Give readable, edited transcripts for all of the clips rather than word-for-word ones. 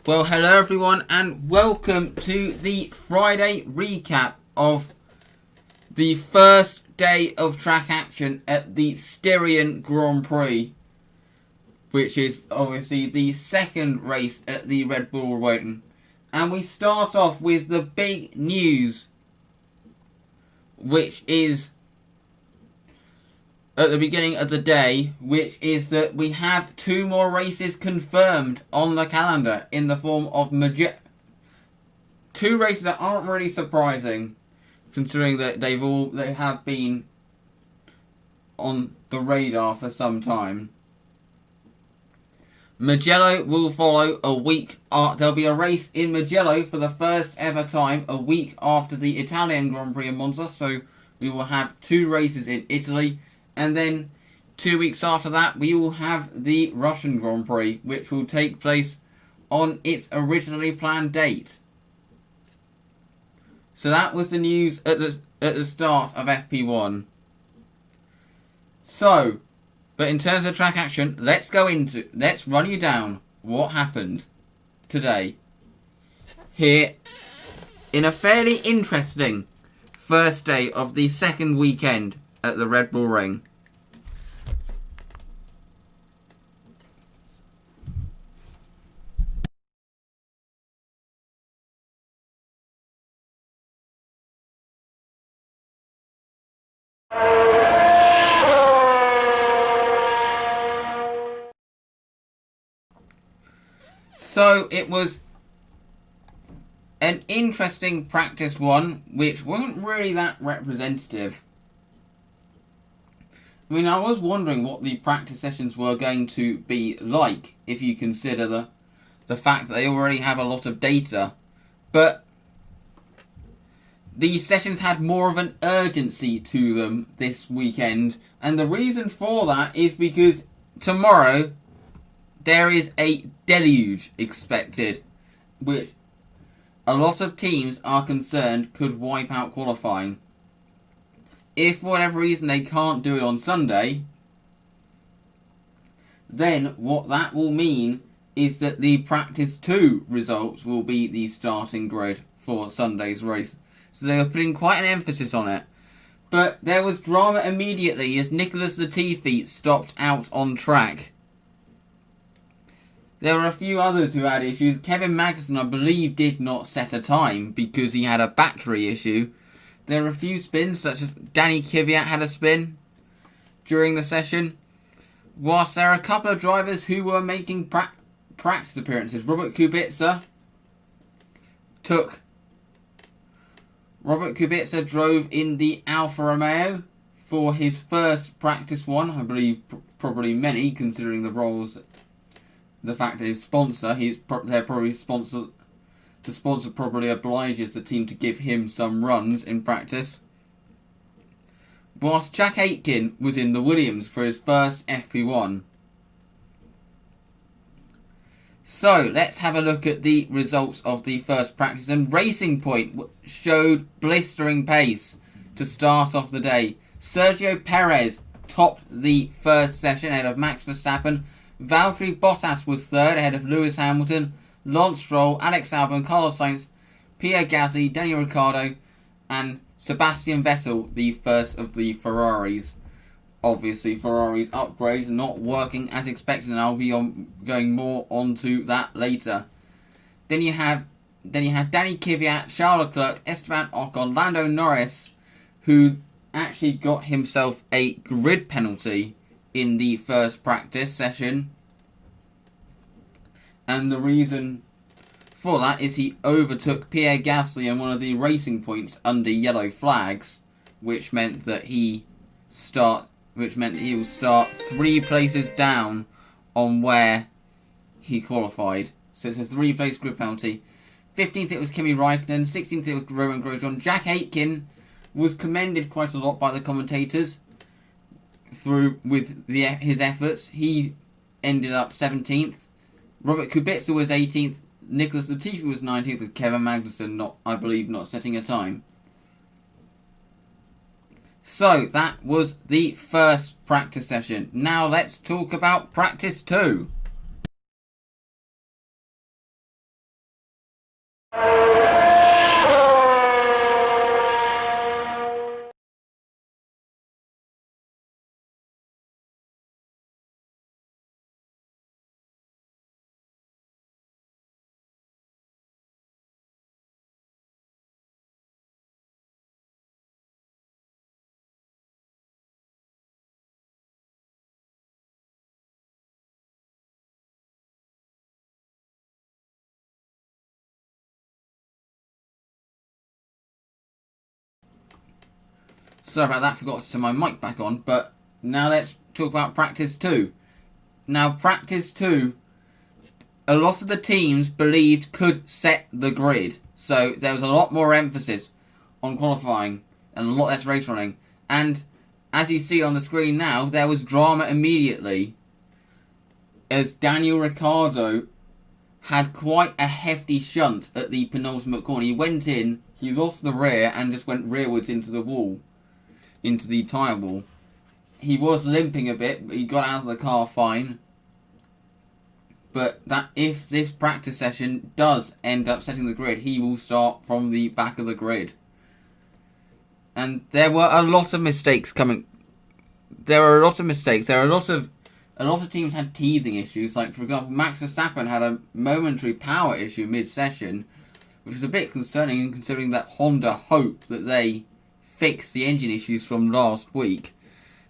Well, hello everyone, and welcome to the Friday recap of the first day of track action at the Styrian Grand Prix, which is obviously the second race at the Red Bull Ring. And we start off with the big news, which is at the beginning of the day, which is that we have two more races confirmed on the calendar in the form of two races that aren't really surprising, considering that they have been on the radar for some time. Mugello will follow a week. There'll be a race in Mugello for the first ever time a week after the Italian Grand Prix in Monza, so we will have two races in Italy. And then 2 weeks after that, we will have the Russian Grand Prix, which will take place on its originally planned date. So that was the news at the start of FP1. So, but in terms of track action, let's run you down what happened today here in a fairly interesting first day of the second weekend at the Red Bull Ring. So it was an interesting practice one, which wasn't really that representative. I mean, I was wondering what the practice sessions were going to be like, if you consider the fact that they already have a lot of data. But these sessions had more of an urgency to them this weekend, and the reason for that is because tomorrow there is a deluge expected, which a lot of teams are concerned could wipe out qualifying. If for whatever reason they can't do it on Sunday, then what that will mean is that the Practice 2 results will be the starting grid for Sunday's race. So they are putting quite an emphasis on it. But there was drama immediately as Nicholas Latifi stopped out on track. There were a few others who had issues. Kevin Magnussen, I believe, did not set a time because he had a battery issue. There were a few spins, such as Danny Kvyat had a spin during the session. Whilst there are a couple of drivers who were making practice appearances. Robert Kubica drove in the Alfa Romeo for his first practice one. I believe probably many, considering the roles. The fact that his sponsor, the sponsor probably obliges the team to give him some runs in practice. Whilst Jack Aitken was in the Williams for his first FP1. So, let's have a look at the results of the first practice. And Racing Point showed blistering pace to start off the day. Sergio Perez topped the first session ahead of Max Verstappen. Valtteri Bottas was third ahead of Lewis Hamilton, Lance Stroll, Alex Albon, Carlos Sainz, Pierre Gasly, Daniel Ricciardo, and Sebastian Vettel, the first of the Ferraris. Obviously, Ferrari's upgrade not working as expected, and I'll be going more onto that later. Then you have Danny Kvyat, Charles Leclerc, Esteban Ocon, Lando Norris, who actually got himself a grid penalty in the first practice session, and the reason for that is he overtook Pierre Gasly on one of the racing points under yellow flags, which meant that he will start 3 places down on where he qualified. So it's a 3-place grid penalty. 15th it was Kimi Raikkonen, 16th it was Roman Grosjean. Jack Aitken was commended quite a lot by the commentators with his efforts. He ended up 17th. Robert Kubica was 18th. Nicholas Latifi was 19th, with Kevin Magnussen not setting a time. So that was the first practice session. Now let's talk about practice 2. Sorry about that, forgot to turn my mic back on. But now let's talk about Practice 2. Now, Practice 2, a lot of the teams believed could set the grid. So there was a lot more emphasis on qualifying and a lot less race running. And as you see on the screen now, there was drama immediately, as Daniel Ricciardo had quite a hefty shunt at the penultimate corner. He went in, he lost the rear and just went rearwards into the wall, into the tyre wall. He was limping a bit, but he got out of the car fine. But that if this practice session does end up setting the grid, he will start from the back of the grid. And there were a lot of mistakes coming. There were a lot of mistakes. There are a lot of teams had teething issues. Like, for example, Max Verstappen had a momentary power issue mid-session, which is a bit concerning considering that Honda hoped that they fixed the engine issues from last week.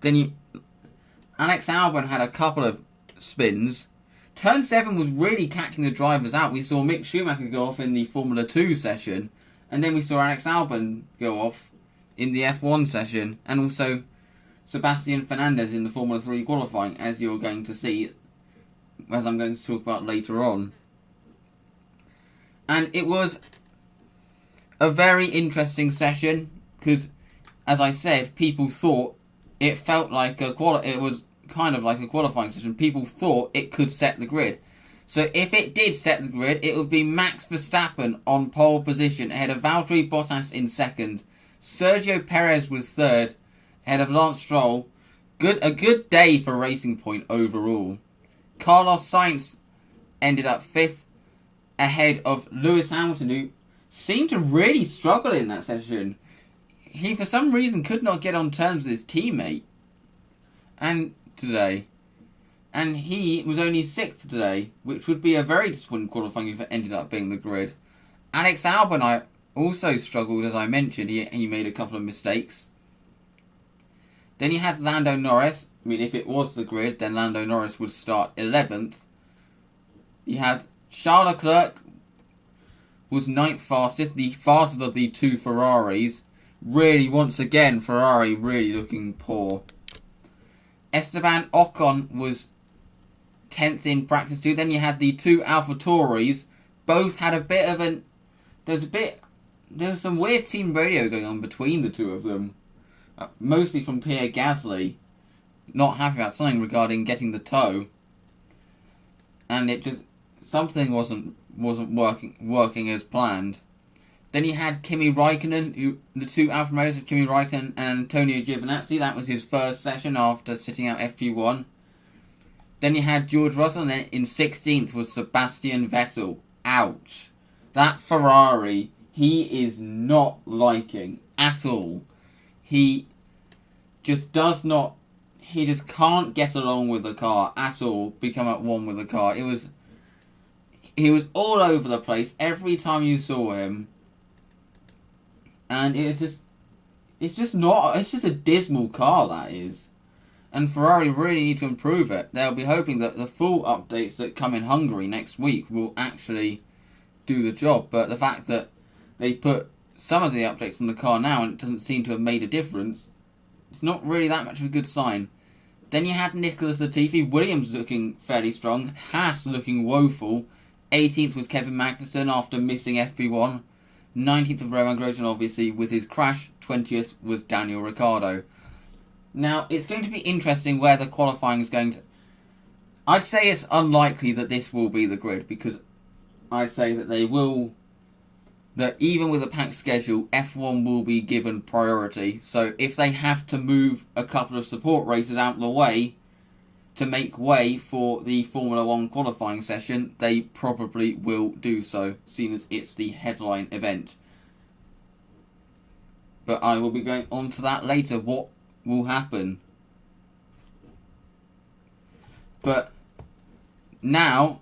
Then Alex Albon had a couple of spins. Turn 7 was really catching the drivers out. We saw Mick Schumacher go off in the Formula 2 session, and then we saw Alex Albon go off in the F1 session, and also Sebastian Fernandez in the Formula 3 qualifying, as you're going to see, as I'm going to talk about later on. And it was a very interesting session, because, as I said, people thought it felt like it was kind of like a qualifying session. People thought it could set the grid. So if it did set the grid, it would be Max Verstappen on pole position, ahead of Valtteri Bottas in second. Sergio Perez was third, ahead of Lance Stroll. A good day for Racing Point overall. Carlos Sainz ended up fifth, ahead of Lewis Hamilton, who seemed to really struggle in that session. He, for some reason, could not get on terms with his teammate today. And he was only sixth today, which would be a very disappointing qualifying if it ended up being the grid. Alex Albon also struggled, as I mentioned. He made a couple of mistakes. Then you had Lando Norris. I mean, if it was the grid, then Lando Norris would start 11th. You had Charles Leclerc was 9th fastest, the fastest of the two Ferraris. Really, once again, Ferrari really looking poor. Esteban Ocon was 10th in practice 2. Then you had the two AlphaTauris. Both had a bit of an... There was some weird team radio going on between the two of them. Mostly from Pierre Gasly. Not happy about something regarding getting the tow. And it just... Something wasn't working as planned. Then you had Kimi Raikkonen, the two Alfa Romeos of Kimi Raikkonen and Antonio Giovinazzi. That was his first session after sitting out FP1. Then you had George Russell, and then in 16th was Sebastian Vettel. Ouch. That Ferrari, he is not liking at all. He just can't get along with the car at all, become at one with the car. He was all over the place every time you saw him. And it's just a dismal car, that is. And Ferrari really need to improve it. They'll be hoping that the full updates that come in Hungary next week will actually do the job. But the fact that they put some of the updates on the car now and it doesn't seem to have made a difference, it's not really that much of a good sign. Then you had Nicholas Latifi, Williams looking fairly strong, Haas looking woeful. 18th was Kevin Magnussen after missing FP1. 19th of Roman Grosjean, obviously, with his crash. 20th was Daniel Ricciardo. Now, it's going to be interesting where the qualifying is going to... I'd say it's unlikely that this will be the grid, because I'd say that that even with a packed schedule, F1 will be given priority. So if they have to move a couple of support races out of the way to make way for the Formula 1 qualifying session, they probably will do so, seeing as it's the headline event. But I will be going on to that later, what will happen. But now,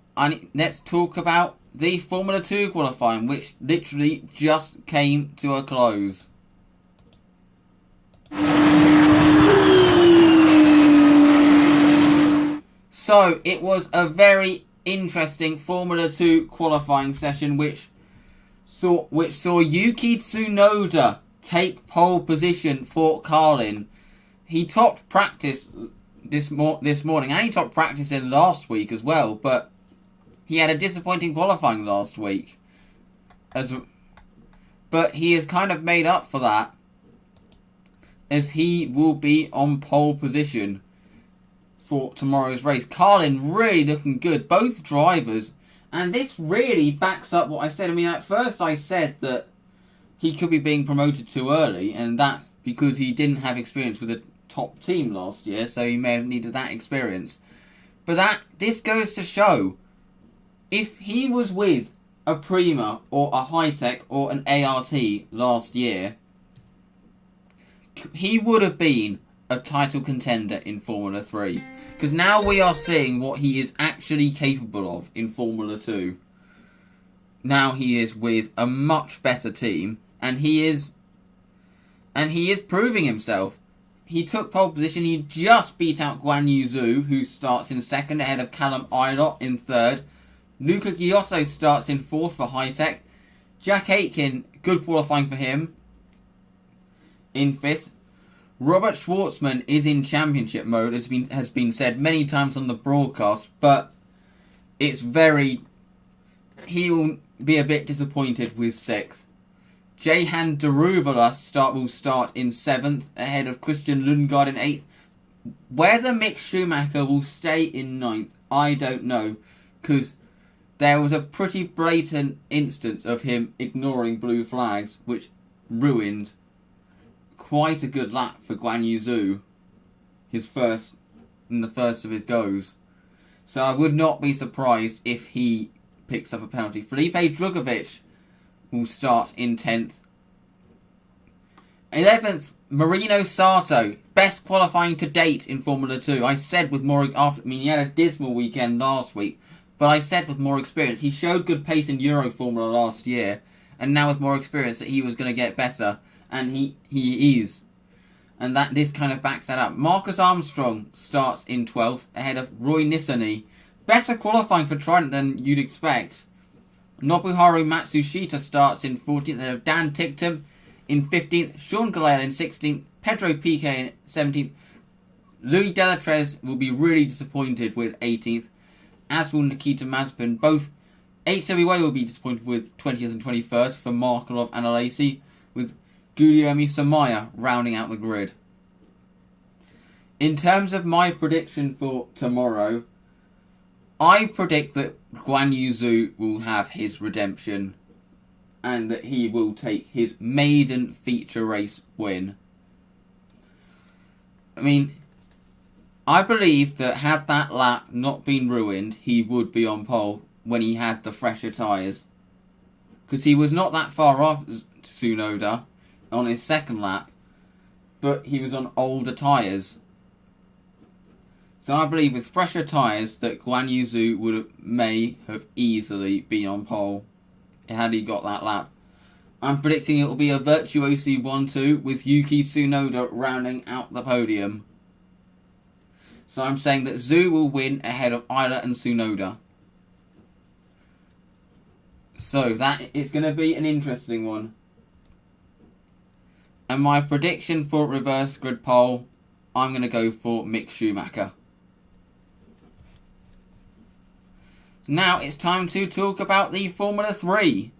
let's talk about the Formula 2 qualifying, which literally just came to a close. So, it was a very interesting Formula 2 qualifying session which saw Yuki Tsunoda take pole position for Carlin. He topped practice this morning, and he topped practice in last week as well, but he had a disappointing qualifying last week. But he has kind of made up for that, as he will be on pole position for tomorrow's race. Carlin really looking good, both drivers, and this really backs up what I said. I mean, at first I said that he could be being promoted too early, and that because he didn't have experience with a top team last year, so he may have needed that experience. But this goes to show, if he was with a Prima or a High-Tech or an ART last year, he would have been a title contender in Formula 3. Because now we are seeing what he is actually capable of in Formula 2. Now he is with a much better team, and he is proving himself. He took pole position. He just beat out Guan Yu Zhu, who starts in second, ahead of Callum Ilott in third. Luca Giotto starts in fourth for High-Tech. Jack Aitken, good qualifying for him, in fifth. Robert Schwartzman is in championship mode, has been said many times on the broadcast, but he will be a bit disappointed with sixth. Jehan Daruvala will start in seventh, ahead of Christian Lundgaard in eighth. Whether Mick Schumacher will stay in ninth, I don't know, because there was a pretty blatant instance of him ignoring blue flags, which ruined quite a good lap for Guan Yu Zhu, the first of his goes. So I would not be surprised if he picks up a penalty. Felipe Drugovich will start in 10th. 11th, Marino Sato, best qualifying to date in Formula 2. I said with more, he had a dismal weekend last week, but I said with more experience, he showed good pace in Euro Formula last year, and now with more experience that he was going to get better, and he is. And this kind of backs that up. Marcus Armstrong starts in 12th, ahead of Roy Nissany. Better qualifying for Trident than you'd expect. Nobuharu Matsushita starts in 14th, ahead of Dan Ticktum in 15th, Sean Galea in 16th, Pedro Piquet in 17th. Louis Delatrez will be really disappointed with 18th, as will Nikita Mazepin. Both HWA will be disappointed with 20th and 21st for Markelov and Alesi, with Guilherme Samaya rounding out the grid. In terms of my prediction for tomorrow, I predict that Guan Yu Zhu will have his redemption and that he will take his maiden feature race win. I mean, I believe that had that lap not been ruined, he would be on pole when he had the fresher tyres. Because he was not that far off Tsunoda on his second lap, but he was on older tyres. So I believe with fresher tyres that Guan Yu Zhu may have easily been on pole had he got that lap. I'm predicting it will be a Virtuosi 1-2 with Yuki Tsunoda rounding out the podium. So I'm saying that Zhu will win ahead of Ilott and Tsunoda. So that is going to be an interesting one. And my prediction for reverse grid pole, I'm going to go for Mick Schumacher. So now it's time to talk about the Formula 3.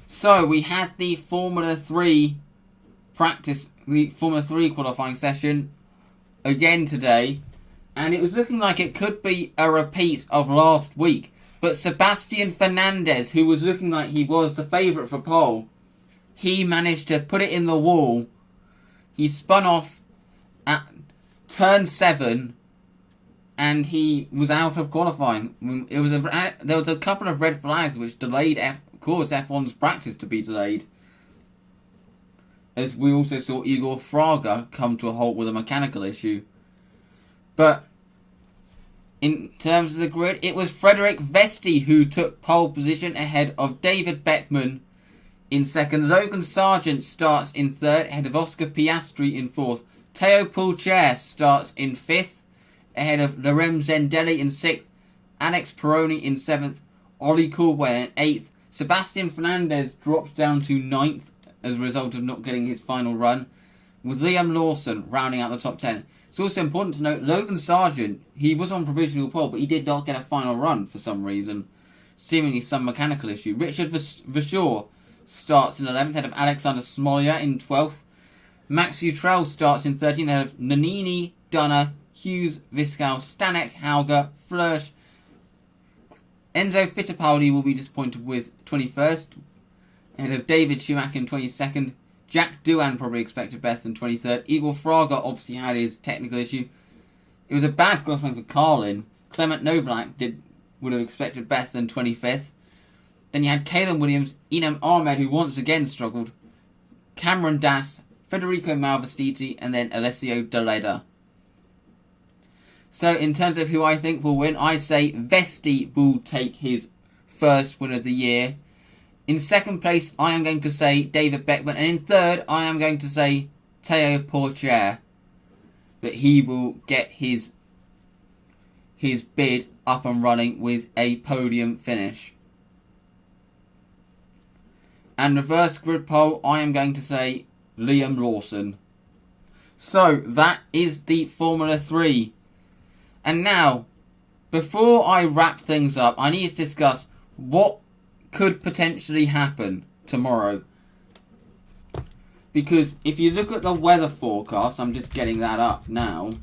So we had the Formula 3 qualifying session again today, and it was looking like it could be a repeat of last week. But Sebastian Fernandez, who was looking like he was the favourite for pole, he managed to put it in the wall. He spun off at turn 7, and he was out of qualifying. There was a couple of red flags which delayed caused F1's practice to be delayed. As we also saw Igor Fraga come to a halt with a mechanical issue. But in terms of the grid, it was Frederick Vesti who took pole position ahead of David Beckman in second. Logan Sargent starts in third, ahead of Oscar Piastri in fourth. Teo Pulcher starts in fifth, ahead of Lorem Zendelli in 6th, Alex Peroni in 7th, Ollie Caldwell in 8th. Sebastian Fernandez dropped down to 9th as a result of not getting his final run, with Liam Lawson rounding out the top 10. It's also important to note Logan Sargent, he was on provisional pole, but he did not get a final run for some reason. Seemingly some mechanical issue. Richard Verschoor starts in 11th, ahead of Alexander Smolia in 12th. Max Utrell starts in 13th, ahead of Nannini, Dunner, Hughes, Viscal, Stanek, Hauger, Flörsch. Enzo Fittipaldi will be disappointed with 21st, ahead of David Schumacher in 22nd. Jack Doohan probably expected better than 23rd. Igor Fraga obviously had his technical issue. It was a bad qualifying for Carlin. Clement Novalak would have expected better than 25th. Then you had Caleb Williams, Inem Ahmed, who once again struggled, Cameron Dass, Federico Malvestiti, and then Alessio Daleda. So in terms of who I think will win, I'd say Vesti will take his first win of the year. In second place, I am going to say David Beckman. And in third, I am going to say Teo Pourchaire. That he will get his bid up and running with a podium finish. And reverse grid pole, I am going to say Liam Lawson. So, that is the Formula 3. And now, before I wrap things up, I need to discuss what could potentially happen tomorrow. Because if you look at the weather forecast, I'm just getting that up now,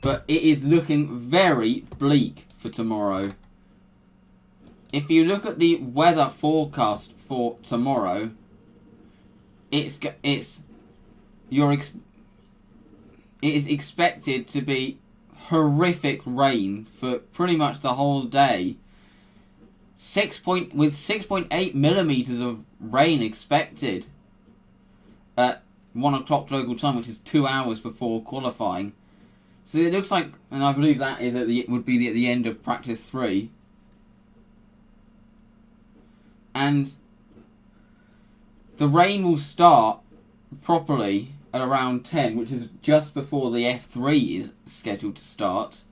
but it is looking very bleak for tomorrow. If you look at the weather forecast for tomorrow, it is expected to be horrific rain for pretty much the whole day. With 6.8 millimeters of rain expected at 1 o'clock local time, which is 2 hours before qualifying. So it looks like, and I believe that is at the end of practice 3. And the rain will start properly at around 10, which is just before the F3 is scheduled to start.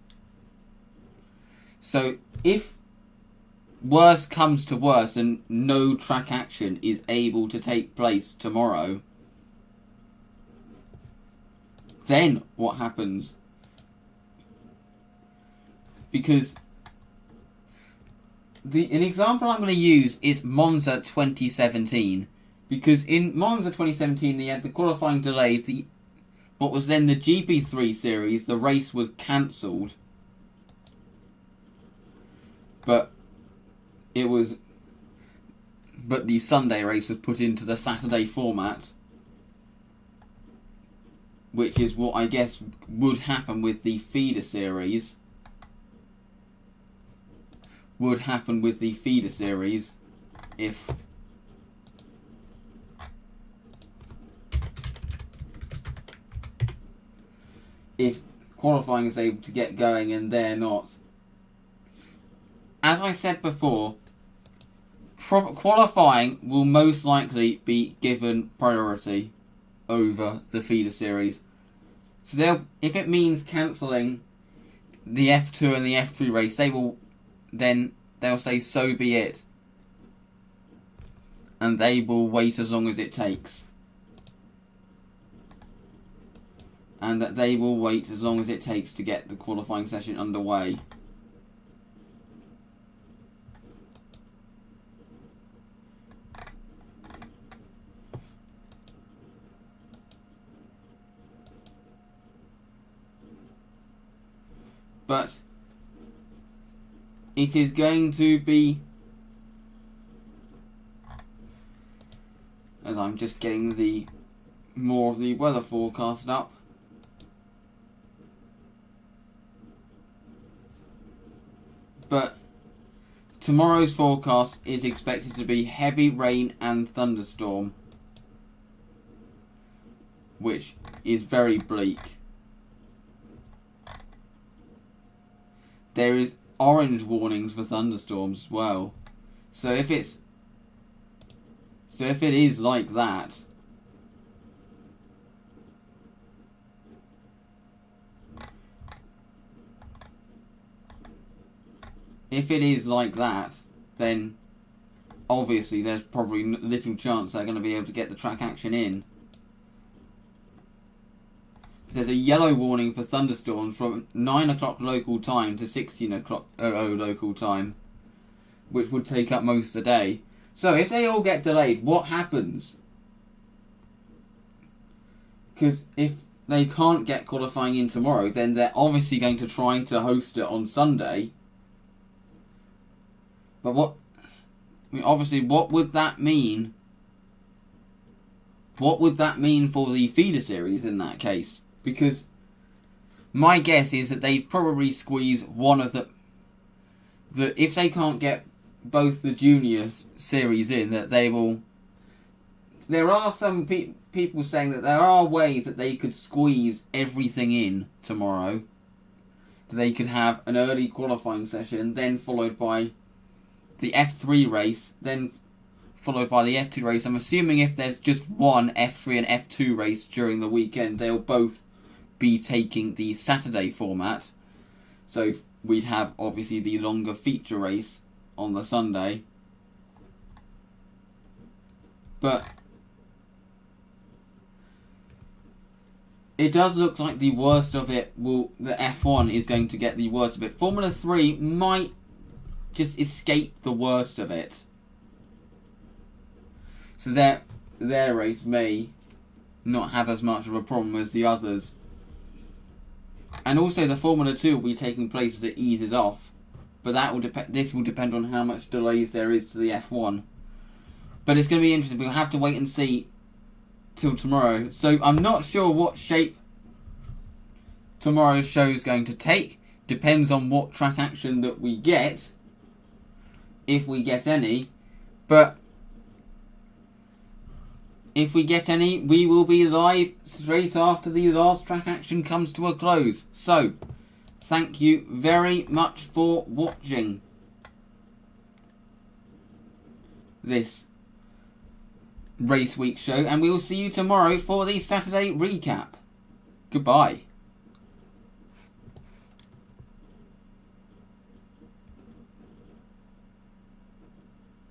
So if worse comes to worse and no track action is able to take place tomorrow, then what happens? Because an example I'm going to use is Monza 2017. Because in Monza 2017 they had the qualifying delay, what was then the GP3 series, the race was cancelled. But the Sunday race was put into the Saturday format, which is what I guess would happen with the feeder series. If qualifying is able to get going and they're not. As I said before, qualifying will most likely be given priority over the feeder series. So if it means cancelling the F2 and the F3 race, they'll say so be it. And they will wait as long as it takes. And that they will wait as long as it takes to get the qualifying session underway. But it is going to be, as I'm just getting more of the weather forecast up. But tomorrow's forecast is expected to be heavy rain and thunderstorm, which is very bleak. There is orange warnings for thunderstorms as well. So if it is like that, if it is like that, then obviously there's probably little chance they're going to be able to get the track action in. There's a yellow warning for thunderstorms from 9 o'clock local time to 16 o'clock local time, which would take up most of the day. So if they all get delayed, what happens? Because if they can't get qualifying in tomorrow, then they're obviously going to try to host it on Sunday. But obviously, what would that mean? What would that mean for the feeder series in that case? Because my guess is that they'd probably squeeze one of if they can't get both the junior series in, that they will. There are some people saying that there are ways that they could squeeze everything in tomorrow. They could have an early qualifying session, then followed by the F3 race, then followed by the F2 race. I'm assuming if there's just one F3 and F2 race during the weekend, they'll both be taking the Saturday format. So we'd have obviously the longer feature race on the Sunday. But it does look like the worst of it the F1 is going to get the worst of it. Formula 3 might just escape the worst of it. So their race may not have as much of a problem as the others. And also the Formula 2 will be taking place as it eases off. But this will depend on how much delays there is to the F1. But it's going to be interesting. We'll have to wait and see till tomorrow. So I'm not sure what shape tomorrow's show is going to take. Depends on what track action that we get. If we get any. But if we get any, we will be live straight after the last track action comes to a close. So, thank you very much for watching this Race Week show, and we will see you tomorrow for the Saturday recap. Goodbye.